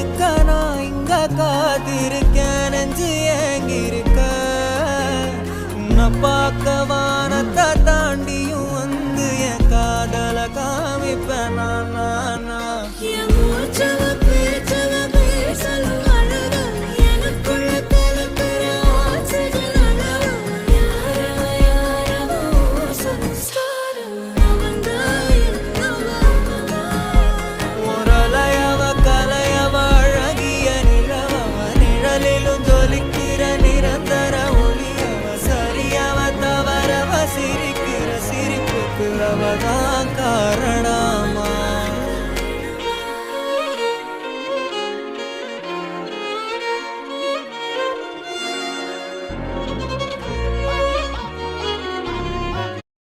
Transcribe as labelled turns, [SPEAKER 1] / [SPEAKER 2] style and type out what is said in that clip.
[SPEAKER 1] அதுக்க நான் இங்க காத்திருக்கேன் நெஞ்சு ஏங்கிருக்க உன்னை பார்க்க வானத்தை தாண்டியும் வந்து என் காதல காமிப்பேன் நான் சிரிக்கிற சிரிப்புக்கு அவதான் காரணம்